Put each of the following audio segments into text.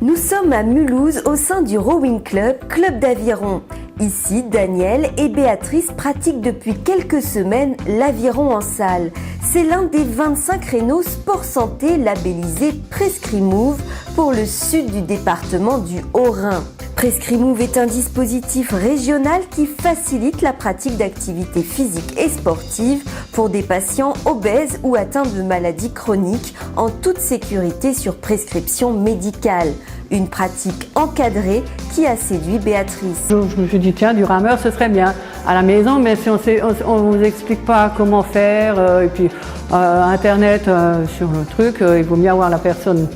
Nous sommes à Mulhouse au sein du Rowing Club, club d'aviron. Ici, Daniel et Béatrice pratiquent depuis quelques semaines l'aviron en salle. C'est l'un des 25 créneaux sport santé labellisés Prescrimove pour le sud du département du Haut-Rhin. Prescrimove est un dispositif régional qui facilite la pratique d'activités physiques et sportives pour des patients obèses ou atteints de maladies chroniques en toute sécurité sur prescription médicale. Une pratique encadrée qui a séduit Béatrice. Je me suis dit, tiens, du rameur, ce serait bien à la maison, mais si on ne vous explique pas comment faire, et puis Internet sur le truc, il vaut mieux avoir la personne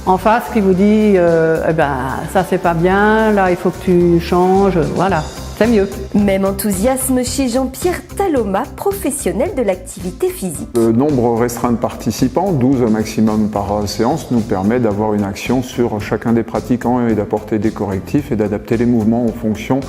en face qui vous dit, eh ben, ça c'est pas bien, là il faut que tu changes, voilà. C'est mieux. Même enthousiasme chez Jean-Pierre Taloma, professionnel de l'activité physique. Le nombre restreint de participants, 12 au maximum par séance, nous permet d'avoir une action sur chacun des pratiquants et d'apporter des correctifs et d'adapter les mouvements en fonction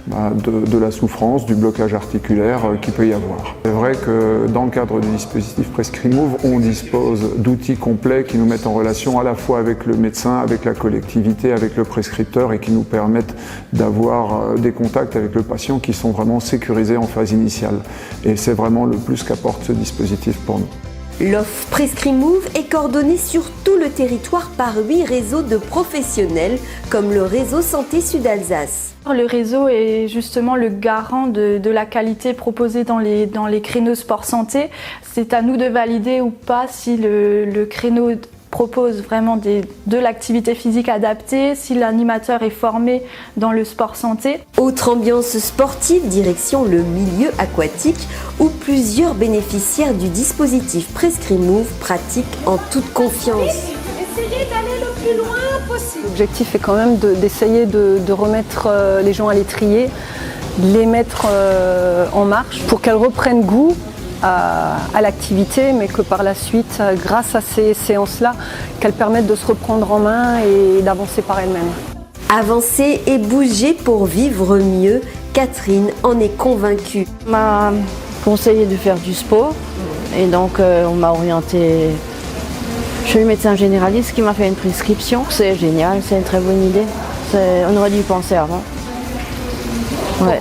de la souffrance, du blocage articulaire qu'il peut y avoir. C'est vrai que dans le cadre du dispositif Prescrimove, on dispose d'outils complets qui nous mettent en relation à la fois avec le médecin, avec la collectivité, avec le prescripteur et qui nous permettent d'avoir des contacts avec le patient qui sont vraiment sécurisés en phase initiale. Et c'est vraiment le plus qu'apporte ce dispositif pour nous. L'offre Prescrimove est coordonnée sur tout le territoire par 8 réseaux de professionnels comme le réseau Santé Sud-Alsace. Le réseau est justement le garant de la qualité proposée dans les créneaux sport santé. C'est à nous de valider ou pas si le créneau propose vraiment de l'activité physique adaptée, si l'animateur est formé dans le sport santé. Autre ambiance sportive, direction le milieu aquatique où plusieurs bénéficiaires du dispositif Prescrimove pratiquent en toute confiance. Essayez d'aller le plus loin possible. L'objectif est quand même d'essayer de remettre les gens à l'étrier, les mettre en marche pour qu'elles reprennent goût à l'activité, mais que par la suite, grâce à ces séances-là, qu'elles permettent de se reprendre en main et d'avancer par elles-mêmes. Avancer et bouger pour vivre mieux, Catherine en est convaincue. On m'a conseillé de faire du sport et donc on m'a orienté chez le médecin généraliste qui m'a fait une prescription. C'est génial, c'est une très bonne idée. On aurait dû y penser avant. Ouais.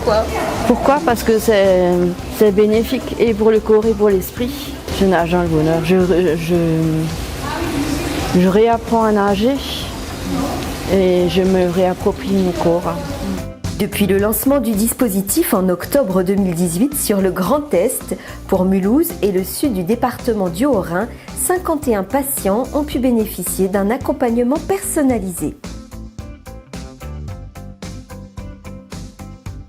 Pourquoi? Parce que c'est bénéfique et pour le corps et pour l'esprit. Je nage dans le bonheur. Je réapprends à nager et je me réapproprie mon corps. Depuis le lancement du dispositif en octobre 2018 sur le Grand Est, pour Mulhouse et le sud du département du Haut-Rhin, 51 patients ont pu bénéficier d'un accompagnement personnalisé.